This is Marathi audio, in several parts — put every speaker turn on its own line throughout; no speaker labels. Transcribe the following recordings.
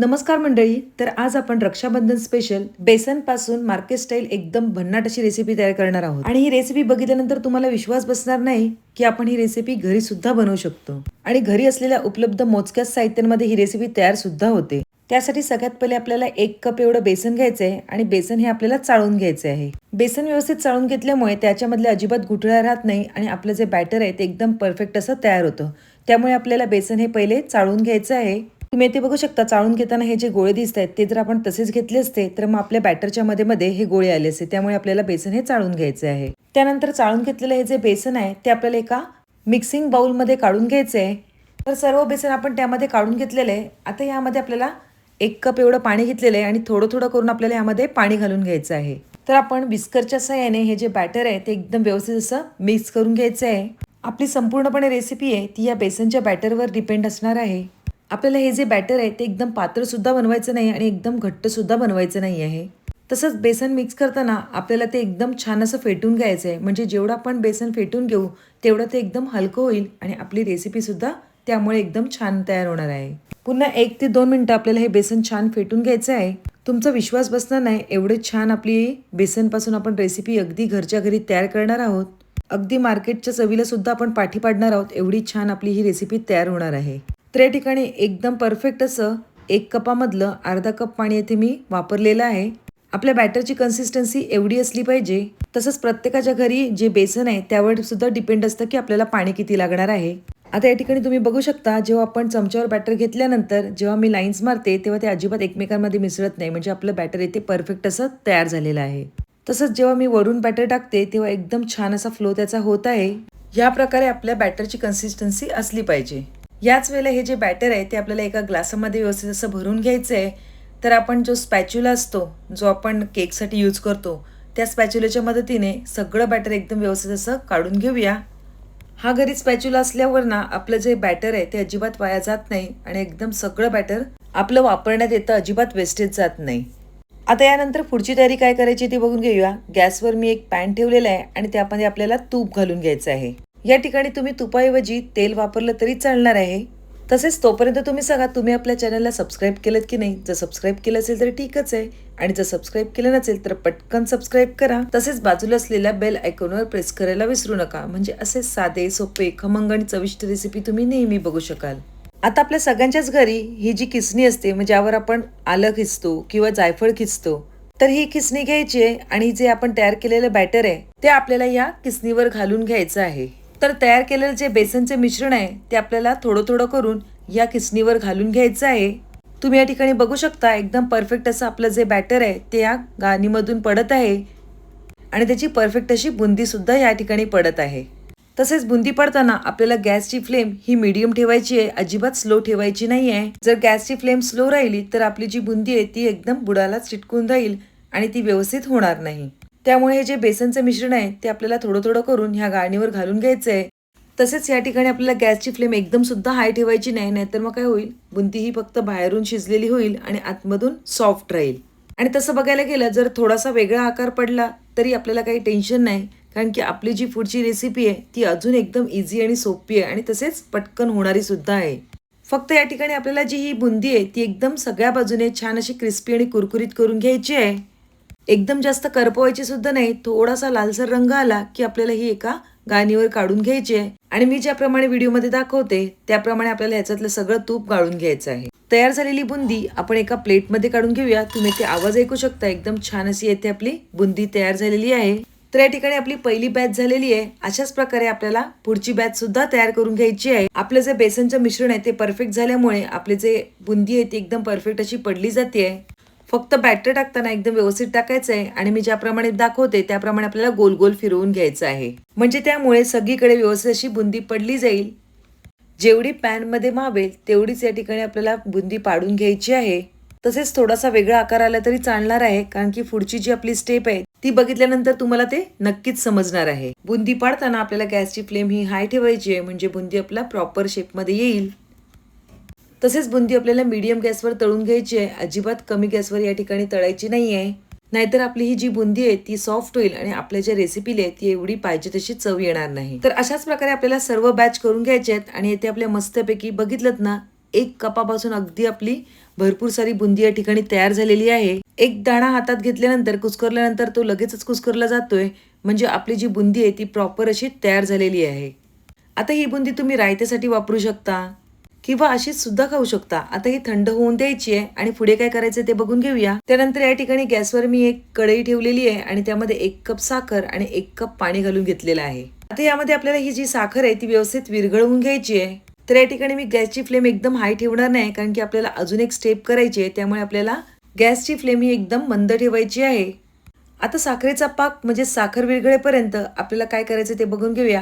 नमस्कार मंडळी. तर आज आपण रक्षाबंधन स्पेशल बेसन पासून मार्केट स्टाईल एकदम भन्नाट अशी रेसिपी तयार करणार आहोत. आणि ही रेसिपी बघितल्यानंतर तुम्हाला विश्वास बसणार नाही की आपण ही रेसिपी घरी सुद्धा बनवू शकतो. आणि घरी असलेल्या उपलब्ध मोजक्याच साहित्यांमध्ये ही रेसिपी तयार सुद्धा होते. त्यासाठी सगळ्यात पहिले आपल्याला 1 कप एवढं बेसन घ्यायचं आहे आणि बेसन हे आपल्याला चाळून घ्यायचे आहे. बेसन व्यवस्थित चाळून घेतल्यामुळे त्याच्यामधले अजिबात गुठळ्या राहत नाही आणि आपलं जे बॅटर आहे ते एकदम परफेक्ट असं तयार होतं. त्यामुळे आपल्याला बेसन हे पहिले चाळून घ्यायचं आहे. तुम्ही इथे बघू शकता, चाळून घेताना हे जे गोळे दिसत आहेत ते जर आपण तसेच घेतले असते तर मग आपल्या बॅटरच्या मध्ये हे गोळे आले असते. त्यामुळे आपल्याला बेसन हे चाळून घ्यायचे आहे. त्यानंतर चाळून घेतलेलं हे जे बेसन आहे ते आपल्याला एका मिक्सिंग बाउलमध्ये काढून घ्यायचे आहे. तर सर्व बेसन आपण त्यामध्ये काढून घेतलेलं आहे. आता यामध्ये आपल्याला 1 कप एवढं पाणी घेतलेलं आहे आणि थोडं थोडं करून आपल्याला यामध्ये पाणी घालून घ्यायचं आहे. तर आपण विस्करच्या सहाय्याने हे जे बॅटर आहे ते एकदम व्यवस्थित असं मिक्स करून घ्यायचं आहे. आपली संपूर्णपणे रेसिपी आहे ती या बेसनच्या बॅटरवर डिपेंड असणार आहे. आपल्याला हे जे बॅटर आहे ते एकदम पातळ सुद्धा बनवायचं नाही आणि एकदम घट्ट सुद्धा बनवायचं नाही आहे. तसंच बेसन मिक्स करताना आपल्याला ते एकदम छान असं फेटून घ्यायचं आहे. म्हणजे जेवढं आपण बेसन फेटून घेऊ तेवढं ते एकदम हलकं होईल आणि आपली रेसिपी सुद्धा त्यामुळे एकदम छान तयार होणार आहे. पुन्हा 1 ते 2 मिनिटं आपल्याला हे बेसन छान फेटून घ्यायचं आहे. तुमचा विश्वास बसणार नाही एवढे छान आपली बेसनपासून आपण रेसिपी अगदी घरच्या घरी तयार करणार आहोत. अगदी मार्केटच्या चवीला सुद्धा आपण पाठी पाडणार आहोत. एवढी छान आपली ही रेसिपी तयार होणार आहे. तर या ठिकाणी एकदम परफेक्ट असं 1 कपामधलं अर्धा कप पाणी येथे मी वापरलेलं आहे. आपल्या बॅटरची कन्सिस्टन्सी एवढी असली पाहिजे. तसंच प्रत्येकाच्या घरी जे बेसन आहे त्यावर सुद्धा डिपेंड असतं की आपल्याला पाणी किती लागणार आहे. आता या ठिकाणी तुम्ही बघू शकता, जेव्हा आपण चमच्यावर बॅटर घेतल्यानंतर जेव्हा मी लाईन्स मारते तेव्हा ते अजिबात एकमेकांमध्ये मिसळत नाही. म्हणजे आपलं बॅटर येथे परफेक्ट असं तयार झालेलं आहे. तसंच जेव्हा मी वरून बॅटर टाकते तेव्हा एकदम छान असा फ्लो त्याचा होत आहे. या प्रकारे आपल्या बॅटरची कन्सिस्टन्सी असली पाहिजे. याच वेळेला हे जे बॅटर आहे ते आपल्याला एका ग्लासामध्ये व्यवस्थित असं भरून घ्यायचं आहे. तर आपण जो स्पॅच्युला असतो जो आपण केकसाठी यूज करतो त्या स्पॅच्युलाच्या मदतीने सगळं बॅटर एकदम व्यवस्थित असं काढून घेऊया. हा घरी स्पॅच्युला असल्यावर ना आपलं जे बॅटर आहे ते अजिबात वाया जात नाही आणि एकदम सगळं बॅटर आपलं वापरण्यात येतं, अजिबात वेस्टेज जात नाही. आता यानंतर पुढची तयारी काय करायची ते बघून घेऊया. गॅसवर मी एक पॅन ठेवलेला आहे आणि त्यामध्ये आपल्याला तूप घालून घ्यायचं आहे. या ठिकाणी तुम्ही तुपाऐवजी तेल वापरलं तरी चालणार आहे. तसेच तोपर्यंत तुम्ही सांगा तुम्ही आपल्या चॅनलला सबस्क्राईब केलं की नाही. जर सबस्क्राईब केलं असेल तर ठीकच आहे आणि जर सबस्क्राईब केलं नसेल तर पटकन सबस्क्राईब करा. तसेच बाजूला असलेल्या बेल आयकॉनवर प्रेस करायला विसरू नका. म्हणजे असे साधे सोपे खमंग आणि चविष्ट रेसिपी तुम्ही नेहमी बघू शकाल. आता आपल्या सगळ्यांच्याच घरी ही जी किसणी असते म्हणजे ज्यावर आपण आलं खिसतो किंवा जायफळ खिसतो, तर ही किसणी घ्यायची आहे आणि जे आपण तयार केलेलं बॅटर आहे ते आपल्याला या किसणीवर घालून घ्यायचं आहे. तर तयार केलेलं जे बेसनचे मिश्रण आहे ते आपल्याला थोडं थोडं करून या किसणीवर घालून घ्यायचं आहे. तुम्ही या ठिकाणी बघू शकता एकदम परफेक्ट असं आपलं जे बॅटर आहे ते या गाणीमधून पडत आहे आणि त्याची परफेक्ट अशी बुंदी सुद्धा या ठिकाणी पडत आहे. तसेच बुंदी पडताना आपल्याला गॅसची फ्लेम ही मीडियम ठेवायची आहे, अजिबात स्लो ठेवायची नाही आहे. जर गॅसची फ्लेम स्लो राहिली तर आपली जी बुंदी आहे ती एकदम बुडाला चिटकून राहील आणि ती व्यवस्थित होणार नाही. त्यामुळे हे जे बेसनचं मिश्रण आहे ते आपल्याला थोडं थोडं करून ह्या गाळणीवर घालून घ्यायचं आहे. तसेच या ठिकाणी आपल्याला गॅसची फ्लेम एकदम सुद्धा हाय ठेवायची नाही, नाहीतर मग काय होईल, बुंदी ही फक्त बाहेरून शिजलेली होईल आणि आतमधून सॉफ्ट राहील. आणि तसं बघायला गेलं जर थोडासा वेगळा आकार पडला तरी आपल्याला काही टेन्शन नाही, कारण की आपली जी पुढची रेसिपी आहे ती अजून एकदम इझी आणि सोपी आहे आणि तसेच पटकन होणारी सुद्धा आहे. फक्त या ठिकाणी आपल्याला जी ही बुंदी आहे ती एकदम सगळ्या बाजूने छान अशी क्रिस्पी आणि कुरकुरीत करून घ्यायची आहे. एकदम जास्त करपवायची सुद्धा नाही. थोडासा लालसर रंग आला की आपल्याला ही एका गाळणीवर काढून घ्यायची आहे आणि मी ज्याप्रमाणे व्हिडिओमध्ये दाखवते त्याप्रमाणे आपल्याला ह्याच्यातलं सगळं तूप गाळून घ्यायचं आहे. तयार झालेली बुंदी आपण एका प्लेटमध्ये काढून घेऊया. तुम्ही ते आवाज ऐकू शकता. एकदम छान अशी येथे आपली बुंदी तयार झालेली आहे. तर या ठिकाणी आपली पहिली बॅच झालेली आहे. अशाच प्रकारे आपल्याला पुढची बॅच सुद्धा तयार करून घ्यायची आहे. आपलं जे बेसनचं मिश्रण आहे ते परफेक्ट झाल्यामुळे आपले जे बुंदी आहे ती एकदम परफेक्ट अशी पडली जाते. फक्त बॅटर टाकताना एकदम व्यवस्थित टाकायचं आहे आणि मी ज्याप्रमाणे दाखवते त्याप्रमाणे आपल्याला गोल गोल फिरवून घ्यायचं आहे. म्हणजे त्यामुळे सगळीकडे व्यवस्थित अशी बुंदी पडली जाईल. जेवढी पॅनमध्ये मावेल तेवढीच या ठिकाणी आपल्याला बुंदी पाडून घ्यायची आहे. तसेच थोडासा वेगळा आकार आला तरी चालणार आहे, कारण की पुढची जी आपली स्टेप आहे ती बघितल्यानंतर तुम्हाला ते नक्कीच समजणार आहे. बुंदी पाडताना आपल्याला गॅसची फ्लेम ही हाय ठेवायची आहे, म्हणजे बुंदी आपला प्रॉपर शेपमध्ये येईल. तसेच बुंदी आपल्याला मीडियम गॅसवर तळून घ्यायची आहे, अजिबात कमी गॅसवर या ठिकाणी तळायची नाही आहे. नाहीतर आपली ही जी बुंदी आहे ती सॉफ्ट होईल आणि आपल्या ज्या रेसिपीला आहे ती एवढी पाहिजे तशी चव येणार नाही. तर अशाच प्रकारे आपल्याला सर्व बॅच करून घ्यायचे आहेत आणि इथे आपल्या मस्तपैकी बघितलं ना 1 कपापासून अगदी आपली भरपूर सारी बुंदी या ठिकाणी तयार झालेली आहे. एक दाणा हातात घेतल्यानंतर कुस्करल्यानंतर तो लगेचच कुस्करला जातोय, म्हणजे आपली जी बुंदी आहे ती प्रॉपर अशी तयार झालेली आहे. आता ही बुंदी तुम्ही रायत्यासाठी वापरू शकता किंवा अशीच सुद्धा खाऊ शकता. आता ही थंड होऊन द्यायची आहे आणि पुढे काय करायचं ते बघून घेऊया. त्यानंतर या ठिकाणी गॅसवर मी एक कढई ठेवलेली आहे आणि त्यामध्ये 1 कप साखर आणि 1 कप पाणी घालून घेतलेलं आहे. आता यामध्ये आपल्याला ही जी साखर आहे ती व्यवस्थित विरघळवून घ्यायची आहे. तर या ठिकाणी मी गॅसची फ्लेम एकदम हाय ठेवणार नाही, कारण की आपल्याला अजून एक स्टेप करायची आहे. त्यामुळे आपल्याला गॅसची फ्लेम ही एकदम मंद ठेवायची आहे. आता साखरेचा पाक म्हणजे साखर विरघळेपर्यंत आपल्याला काय करायचं ते बघून घेऊया.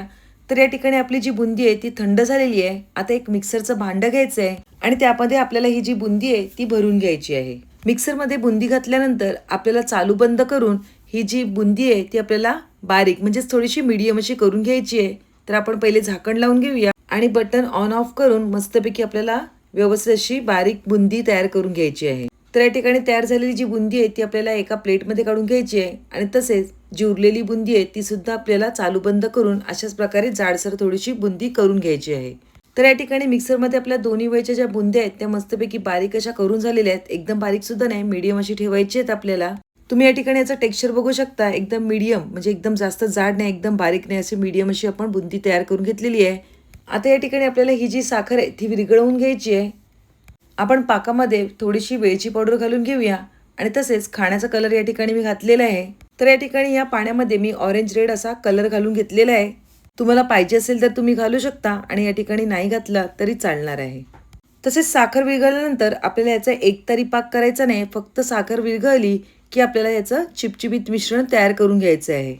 तर या ठिकाणी आपली जी बुंदी आहे ती थंड झालेली आहे. आता एक मिक्सरचं भांडं घ्यायचं आहे आणि त्यामध्ये आपल्याला ही जी बुंदी आहे ती भरून घ्यायची आहे. मिक्सरमध्ये बुंदी घातल्यानंतर आपल्याला चालू बंद करून ही जी बुंदी आहे ती आपल्याला बारीक म्हणजेच थोडीशी मीडियम अशी करून घ्यायची आहे. तर आपण पहिले झाकण लावून घेऊया आणि बटन ऑन ऑफ करून मस्तपैकी आपल्याला व्यवस्थित अशी बारीक बुंदी तयार करून घ्यायची आहे. तर या ठिकाणी तयार झालेली जी बुंदी आहे ती आपल्याला एका प्लेटमध्ये काढून घ्यायची आहे आणि तसेच जी उरलेली बुंदी आहे ती सुद्धा आपल्याला चालू बंद करून अशाच प्रकारे जाडसर थोडीशी बुंदी करून घ्यायची आहे. तर या ठिकाणी मिक्सरमध्ये आपल्या दोन्ही वेळच्या ज्या बुंद्या आहेत त्या मस्तपैकी बारीक अशा करून झालेल्या आहेत. एकदम बारीक सुद्धा नाही, मीडियम अशी ठेवायची आहेत आपल्याला. तुम्ही या ठिकाणी याचं टेक्स्चर बघू शकता. एकदम मीडियम म्हणजे एकदम जास्त जाड नाही, एकदम बारीक नाही, अशी मीडियम अशी आपण बुंदी तयार करून घेतलेली आहे. आता या ठिकाणी आपल्याला ही जी साखर आहे ती विरघळवून घ्यायची आहे. आपण पाकामध्ये थोडीशी वेलची पावडर घालून घेऊया आणि तसेच खाण्याचा कलर या ठिकाणी मी घातलेला आहे. तर या ठिकाणी या पाण्यामध्ये मी ऑरेंज रेड असा कलर घालून घेतलेला आहे. तुम्हाला पाहिजे असेल तर तुम्ही घालू शकता आणि या ठिकाणी नाही घातला तरी चालणार आहे. तसेच साखर विरघळल्यानंतर आपल्याला याचा एकतारी पाक करायचा नाही, फक्त साखर विरघळली की आपल्याला याचं चिपचिपीत मिश्रण तयार करून घ्यायचं आहे.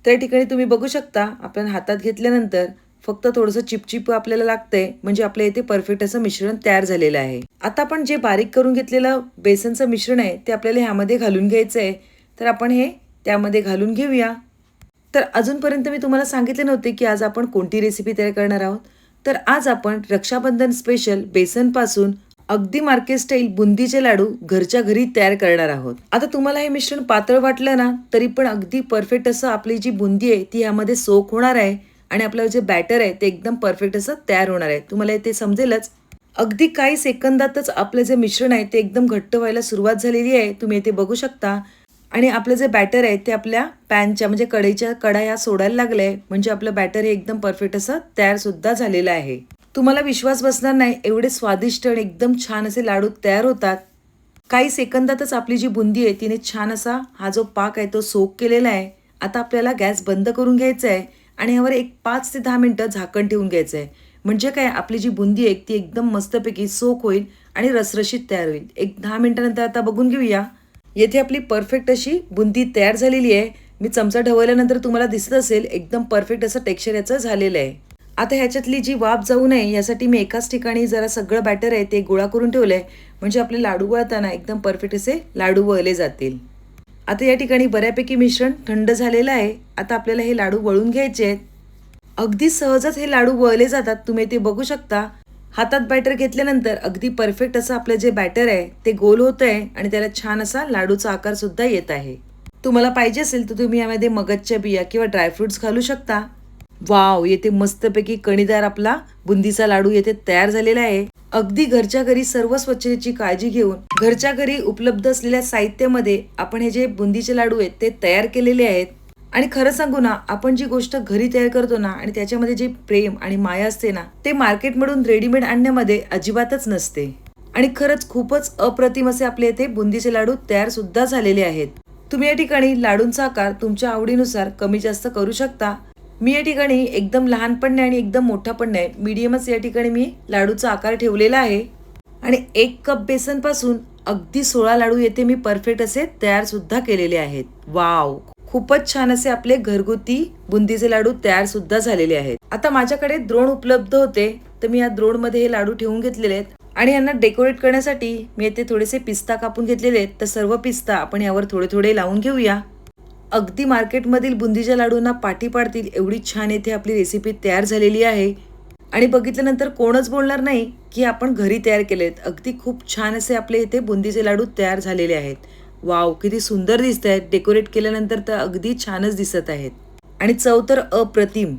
तर या ठिकाणी तुम्ही बघू शकता आपण हातात घेतल्यानंतर फक्त थोडंसं चिपचिप आपल्याला लागतंय, म्हणजे आपल्या इथे परफेक्ट असं मिश्रण तयार झालेलं आहे. आता आपण जे बारीक करून घेतलेलं बेसनचं मिश्रण आहे ते आपल्याला ह्यामध्ये घालून घ्यायचं आहे. तर आपण हे त्यामध्ये घालून घेऊया. तर अजूनपर्यंत मी तुम्हाला सांगितले नव्हते की आज आपण कोणती रेसिपी तयार करणार आहोत. तर आज आपण रक्षाबंधन स्पेशल बेसनपासून अगदी मार्केट स्टाईल बुंदीचे लाडू घरच्या घरी तयार करणार आहोत. आता तुम्हाला हे मिश्रण पातळ वाटलं ना तरी पण अगदी परफेक्ट असं आपली जी बुंदी आहे ती यामध्ये सोक होणार आहे आणि आपलं जे बॅटर आहे ते एकदम परफेक्ट असं तयार होणार आहे. तुम्हाला ते समजेलच. अगदी काही सेकंदातच आपलं जे मिश्रण आहे ते एकदम घट्ट व्हायला सुरुवात झालेली आहे. तुम्ही इथे बघू शकता आणि आपलं जे बॅटर आहे ते आपल्या पॅनच्या म्हणजे कढईच्या कडा या सोडायला लागलंय, म्हणजे आपलं बॅटर हे एकदम परफेक्ट असं तयार सुद्धा झालेलं आहे. तुम्हाला विश्वास बसणार नाही, एवढे स्वादिष्ट आणि एकदम छान असे लाडू तयार होतात. काही सेकंदातच आपली जी बुंदी आहे तिने छान असा हा जो पाक आहे तो सोक केलेला आहे. आता आपल्याला गॅस बंद करून घ्यायचा आहे आणि यावर एक 5 ते 10 मिनिटं झाकण ठेवून घ्यायचं आहे. म्हणजे काय आपली जी बुंदी आहे ती एकदम मस्तपैकी सोक होईल आणि रसरशीत तयार होईल. एक 10 मिनिटानंतर आता बघून घेऊया. येथे आपली परफेक्ट अशी बुंदी तयार झालेली आहे. मी चमचा ढवळल्यानंतर तुम्हाला दिसत असेल एकदम परफेक्ट असं टेक्स्चर याचं झालेलं आहे. आता ह्याच्यातली जी वाफ जाऊ नये यासाठी मी एकाच ठिकाणी जरा सगळं बॅटर आहे ते गोळा करून ठेवलंय, म्हणजे आपले लाडू वळताना एकदम परफेक्ट असे लाडू वळले जातील. आता या ठिकाणी बऱ्यापैकी मिश्रण थंड झालेलं आहे. आता आपल्याला हे लाडू वळून घ्यायचे आहेत. अगदी सहजच हे लाडू वळले जातात. तुम्ही ते बघू शकता. हातात बॅटर घेतल्यानंतर अगदी परफेक्ट असं आपलं जे बॅटर आहे ते गोल होत आहे आणि त्याला छान असा लाडूचा आकार सुद्धा येत आहे. तुम्हाला पाहिजे असेल तर तुम्ही यामध्ये मगजच्या बिया किंवा ड्रायफ्रुट्स घालू शकता. वाव, येथे मस्तपैकी कणीदार आपला बुंदीचा लाडू येथे तयार झालेला आहे. अगदी घरच्या घरी सर्व स्वच्छतेची काळजी घेऊन घरच्या घरी उपलब्ध असलेल्या साहित्यामध्ये आपण हे जे बुंदीचे लाडू आहेत ते तयार केलेले आहेत. आणि खरं सांगू ना, आपण जी गोष्ट घरी तयार करतो ना आणि त्याच्यामध्ये जे प्रेम आणि माया असते ना ते मार्केटमधून रेडीमेड आणण्यामध्ये अजिबातच नसते. आणि खरंच खूपच अप्रतिम असे आपले इथे बुंदीचे लाडू तयार सुद्धा झालेले आहेत. तुम्ही या ठिकाणी लाडूंचा आकार तुमच्या आवडीनुसार कमी जास्त करू शकता. मी या ठिकाणी एकदम लहान पण नाही आणि एकदम मोठा पण नाही, मीडियमच या ठिकाणी मी लाडूचा आकार ठेवलेला आहे. आणि 1 कप बेसन पासून अगदी 16 लाडू येथे मी परफेक्ट असे तयार सुद्धा केलेले आहेत. वाव, खूपच छान असे आपले घरगुती बुंदीचे लाडू तयार सुद्धा झालेले आहेत. आता माझ्याकडे द्रोण उपलब्ध होते तर मी या द्रोण मध्ये हे लाडू ठेवून घेतलेले आहेत आणि यांना डेकोरेट करण्यासाठी मी येथे थोडेसे पिस्ता कापून घेतलेले आहेत. तर सर्व पिस्ता आपण यावर थोडे थोडे लावून घेऊया. अगदी मार्केटमधील बुंदीच्या लाडूंना पाठी पाडतील एवढी छान येथे आपली रेसिपी तयार झालेली आहे. आणि बघितल्यानंतर कोणच बोलणार नाही की आपण घरी तयार केलेत. अगदी खूप छान असे आपले इथे बुंदीचे लाडू तयार झालेले आहेत. वाव, किती सुंदर दिसत आहेत. डेकोरेट केल्यानंतर तर अगदी छानच दिसत आहेत आणि चव तर अप्रतिम.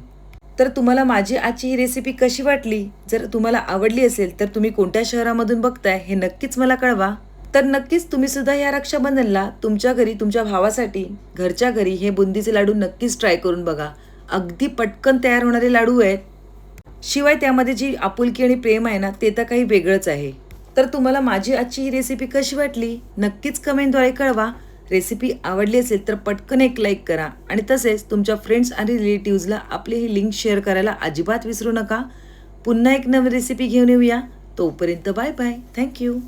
तर तुम्हाला माझी आजची ही रेसिपी कशी वाटली? जर तुम्हाला आवडली असेल तर तुम्ही कोणत्या शहरामधून बघताय हे नक्कीच मला कळवा. तर नक्कीच तुम्ही सुद्धा या रक्षाबंधनला तुमच्या घरी तुमच्या भावासाठी घरच्या घरी हे बुंदीचे लाडू नक्कीच ट्राय करून बघा. अगदी पटकन तयार होणारे लाडू आहेत. शिवाय त्यामध्ये जी आपुलकी आणि प्रेम आहे ना ते तर काही वेगळंच आहे. तर तुम्हाला माझी आजची ही रेसिपी कशी वाटली नक्कीच कमेंटद्वारे कळवा. रेसिपी आवडली असेल तर पटकन एक लाईक करा आणि तसेच तुमच्या फ्रेंड्स आणि रिलेटिव्हजला आपली ही लिंक शेअर करायला अजिबात विसरू नका. पुन्हा एक नवीन रेसिपी घेऊन येऊया. तोपर्यंत बाय बाय. थँक्यू.